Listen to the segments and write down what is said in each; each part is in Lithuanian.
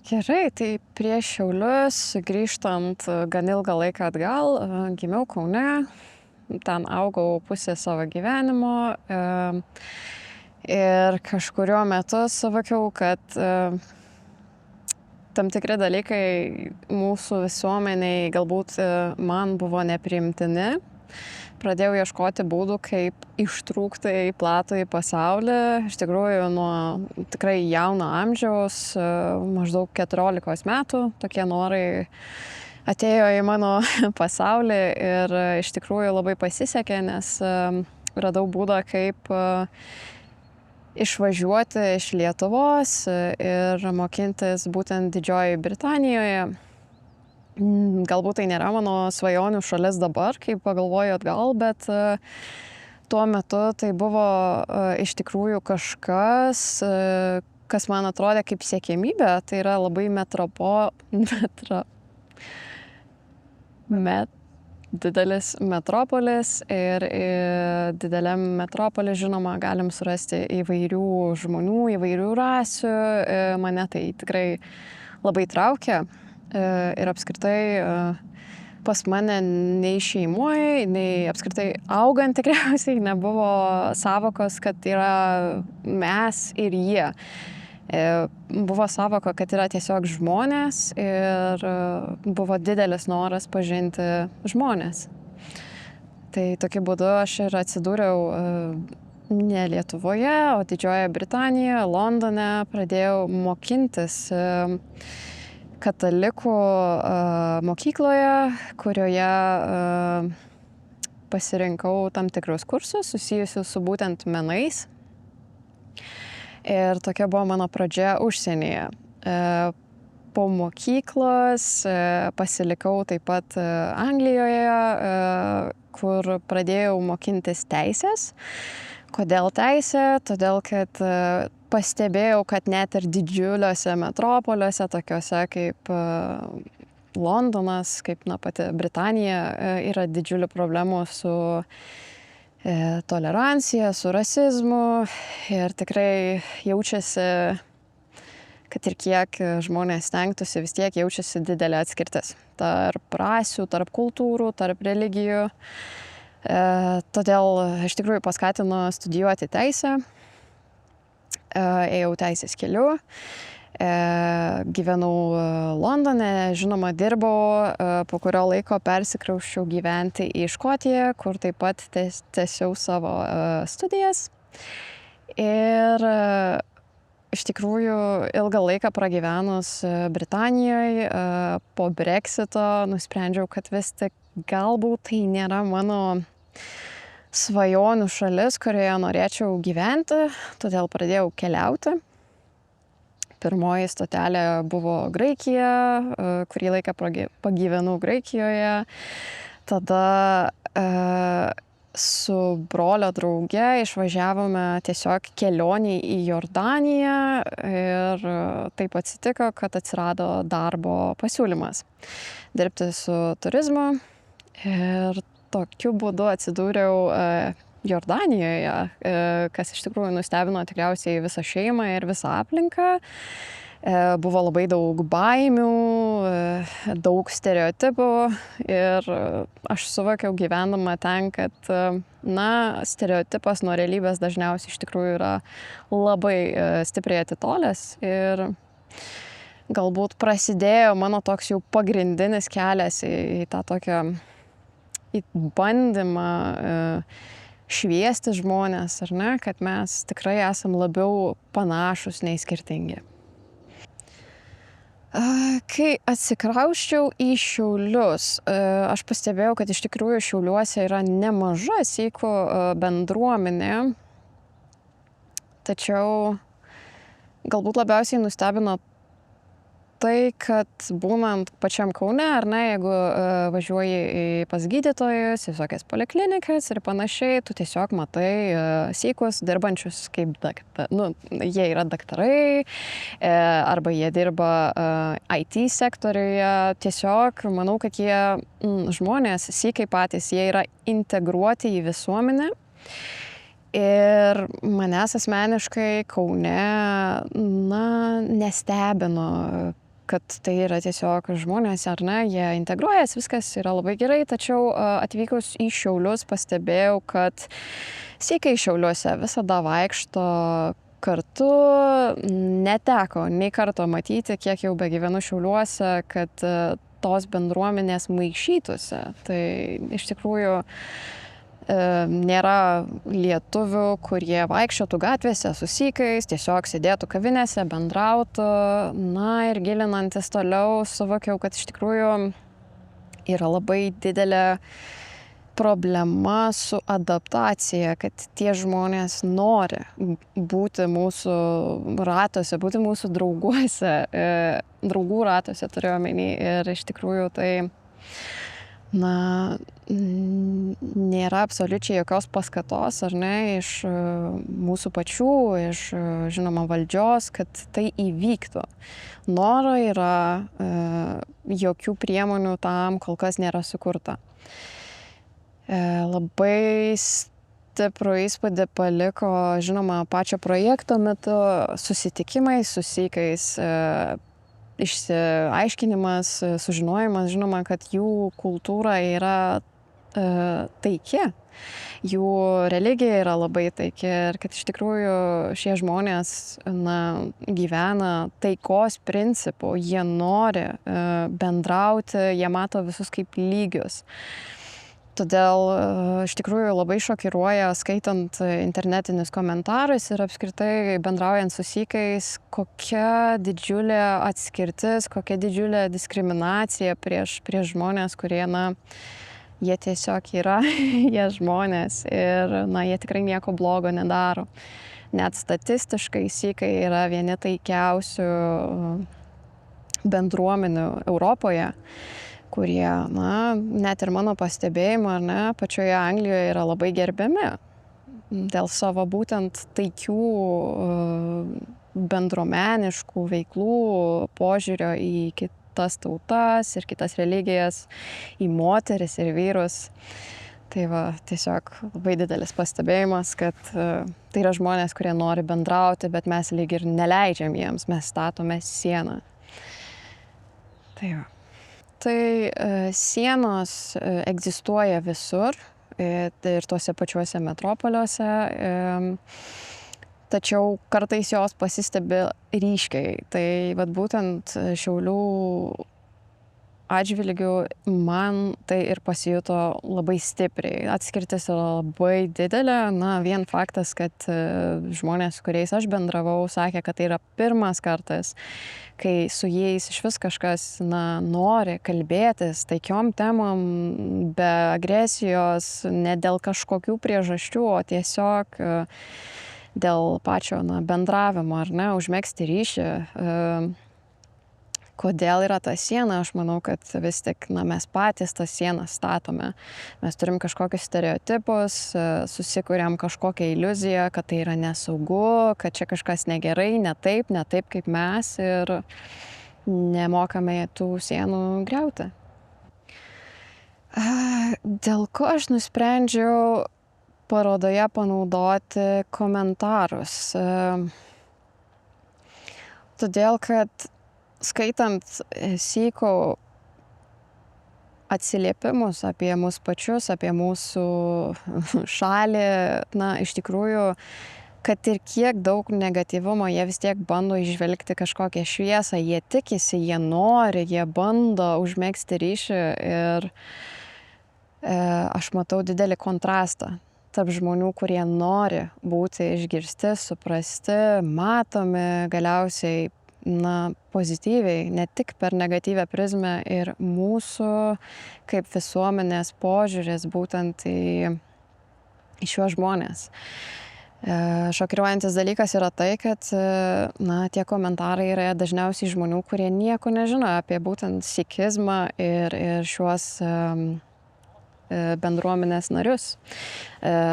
Gerai, tai prieš Šiaulius, grįžtant gan ilgą laiką atgal, gimiau Kaune, ten augau pusę savo gyvenimo ir kažkuriuo metu suvokiau, kad tam tikri dalykai mūsų visuomeniai galbūt man buvo nepriimtini. Pradėjau ieškoti būdų, kaip ištrūkti į platų į pasaulį. Iš tikrųjų, nuo tikrai jauno amžiaus, maždaug 14 metų, tokie norai atėjo į mano pasaulį ir iš tikrųjų labai pasisekė, nes radau būdą, kaip išvažiuoti iš Lietuvos ir mokintis būtent Didžiojoje Britanijoje. Galbūt tai nėra mano svajonių šalis dabar, kai pagalvoju atgal, bet tuo metu tai buvo iš tikrųjų kažkas, kas man atrodė kaip siekiamybė. Tai yra labai didelis metropolis ir dideliam metropolį, žinoma, galim surasti įvairių žmonių, įvairių rasių. Mane tai tikrai labai traukia. Ir apskritai pas mane nei šeimoje, nei apskritai augant tikriausiai nebuvo savokos, kad yra mes ir jie. Buvo savoka, kad yra tiesiog žmonės ir buvo didelis noras pažinti žmonės. Tai tokiu būdu aš ir atsidūriau ne Lietuvoje, o Didžiojoje Britanijoje, Londone, pradėjau mokintis katalikų mokykloje, kurioje pasirinkau tam tikrus kursus susijusius su būtent menais. Ir tokia buvo mano pradžia užsienyje. Po mokyklos pasilikau taip pat Anglijoje, kur pradėjau mokintis teisės. Kodėl teisė? Todėl, kad pastebėjau, kad net ir didžiuliuose metropoliuose, tokiuose kaip Londonas, kaip pati Britanija, yra didžiulių problemų su tolerancija, su rasizmu ir tikrai jaučiasi, kad ir kiek žmonės stengtųsi, vis tiek jaučiasi didelė atskirtis tarp rasių, tarp kultūrų, tarp religijų. Todėl iš tikrųjų paskatino studijuoti teisę. Ėjau teisės keliu, gyvenau Londone, žinoma, dirbau, po kurio laiko persikrausčiau gyventi į Škotiją, kur taip pat tęsiau savo studijas. Ir iš tikrųjų ilgą laiką pragyvenus Britanijoje, po Brexito nusprendžiau, kad vis tik galbūt tai nėra mano svajonių šalis, kurioje norėčiau gyventi, todėl pradėjau keliauti. Pirmoji stotelė buvo Graikija, kurį laiką pagyvenau Graikijoje. Tada su brolio drauge išvažiavome tiesiog kelionį į Jordaniją ir taip atsitiko, kad atsirado darbo pasiūlymas dirbti su turizmu ir tokiu būdu atsidūriau Jordanijoje, kas iš tikrųjų nustebino tikriausiai visą šeimą ir visą aplinką. Buvo labai daug baimių, daug stereotipų ir aš suvokiau gyvendama ten, kad stereotipas nuo realybės dažniausiai iš tikrųjų yra labai stipriai atitolęs ir galbūt prasidėjo mano toks jau pagrindinis kelias į tą tokią į bandymą šviesti žmonės, ar ne, kad mes tikrai esam labiau panašus nei skirtingi. Kai atsikrausčiau į Šiaulius, aš pastebėjau, kad iš tikrųjų Šiauliuose yra nemaža sykių bendruomenė, tačiau galbūt labiausiai nustebino tai, kad būnant pačiam Kaune, ar ne, jeigu važiuoji pas gydytojus, visokias poliklinikas ir panašiai, tu tiesiog matai sykus dirbančius kaip jie yra daktarai, arba jie dirba IT sektoriuje. Tiesiog manau, kad jie žmonės sykiai patys, jie yra integruoti į visuomenę. Ir manęs asmeniškai Kaune, nestebino kad tai yra tiesiog žmonės, ar ne, jie integruojas, viskas yra labai gerai, tačiau atvykus į Šiaulius pastebėjau, kad sykiai Šiauliuose visada vaikšto kartu, neteko nei karto matyti, kiek jau begyvenu Šiauliuose, kad tos bendruomenės maišytųsi. Tai iš tikrųjų nėra lietuvių, kurie vaikščiotų gatvėse su sykais, tiesiog sėdėtų kavinėse, bendrautų. Na ir gilinantis toliau suvokiau, kad iš tikrųjų yra labai didelė problema su adaptacija, kad tie žmonės nori būti mūsų ratuose, būti mūsų drauguose, draugų ratuose turiu omeny, ir iš tikrųjų tai nėra absoliučiai jokios paskatos, ar ne, iš mūsų pačių, iš, žinoma, valdžios, kad tai įvyktų. Noro yra, jokių priemonių tam kol kas nėra sukurta. Labai stiprų įspūdį paliko, žinoma, pačio projekto metu susitikimai su sykais, išsiaiškinimas, sužinojimas, žinoma, kad jų kultūra yra taiki, jų religija yra labai taiki ir kad iš tikrųjų šie žmonės gyvena taikos principu, jie nori bendrauti, jie mato visus kaip lygius. Todėl iš tikrųjų labai šokiruoja, skaitant internetinius komentarus ir apskritai bendraujant su sykais, kokia didžiulė atskirtis, kokia didžiulė diskriminacija prieš žmonės, kurie, jie tiesiog yra, jie žmonės ir, jie tikrai nieko blogo nedaro. Net statistiškai sykai yra vieni taikiausių bendruomenių Europoje, kurie, net ir mano pastebėjimu, ar ne, pačioje Anglijoje yra labai gerbiami dėl savo būtent taikių bendruomeniškų veiklų, požiūrio į kitas tautas ir kitas religijas, į moteris ir vyrus. Tai va, tiesiog labai didelis pastebėjimas, kad tai yra žmonės, kurie nori bendrauti, bet mes lyg ir neleidžiam jiems, mes statome sieną. Tai va. Tai sienos egzistuoja visur ir tuose pačiuose metropoliuose, tačiau kartais jos pasistebi ryškiai. Tai vat būtent Šiaulių atžvilgių man tai ir pasijuto labai stipriai. Atskirtis yra labai didelė. Vien faktas, kad žmonės, su kuriais aš bendravau, sakė, kad tai yra pirmas kartas, kai su jais iš vis kažkas nori kalbėtis taikiom temom, be agresijos, ne dėl kažkokių priežasčių, o tiesiog dėl pačio bendravimo, ar ne, užmegzti ryšį. Kodėl yra ta siena? Aš manau, kad vis tik mes patys tą sieną statome. Mes turim kažkokius stereotipus, susikuriam kažkokią iliuziją, kad tai yra nesaugu, kad čia kažkas negerai, ne taip kaip mes ir nemokame tų sienų griauti. Dėl ko aš nusprendžiau parodoje panaudoti komentarus? Todėl, kad skaitant sykų atsiliepimus apie mus pačius, apie mūsų šalį, iš tikrųjų, kad ir kiek daug negatyvumo, jie vis tiek bando įžvelgti kažkokią šviesą, jie tikisi, jie nori, jie bando užmegzti ryšį ir aš matau didelį kontrastą tarp žmonių, kurie nori būti išgirsti, suprasti, matomi, galiausiai pozityviai, ne tik per negatyvę prizmę ir mūsų kaip visuomenės požiūris būtent į šiuos žmonės. Šokiruojantis dalykas yra tai, kad tie komentarai yra dažniausiai žmonių, kurie nieko nežino apie būtent sikizmą ir šiuos bendruomenės narius.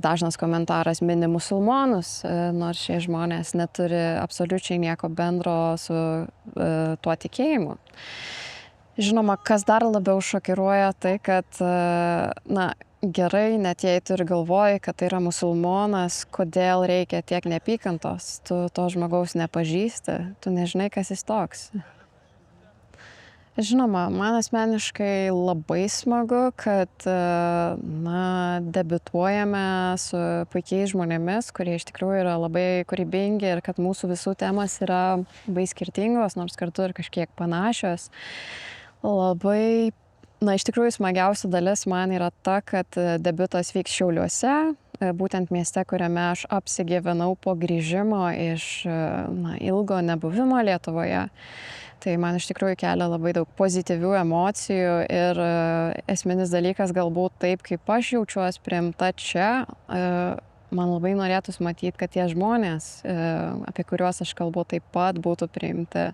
Dažnas komentaras mini musulmonus, nors šie žmonės neturi absoliučiai nieko bendro su tuo tikėjimu. Žinoma, kas dar labiau šokiruoja, tai kad, gerai, net jei tu ir galvoji, kad tai yra musulmonas, kodėl reikia tiek neapykantos, tu to žmogaus nepažįsti, tu nežinai, kas jis toks. Žinoma, man asmeniškai labai smagu, kad debiutuojame su puikiais žmonėmis, kurie iš tikrųjų yra labai kūrybingi ir kad mūsų visų temos yra labai skirtingos, nors kartu ir kažkiek panašios. Labai, iš tikrųjų smagiausia dalis man yra ta, kad debiutas vyks Šiauliuose, būtent mieste, kuriame aš apsigyvenau po grįžimo iš ilgo nebuvimo Lietuvoje. Tai man iš tikrųjų kelia labai daug pozityvių emocijų ir esminis dalykas galbūt taip, kaip aš jaučiuosi priimta čia, man labai norėtųsi matyti, kad tie žmonės, apie kuriuos aš kalbu, taip pat būtų priimti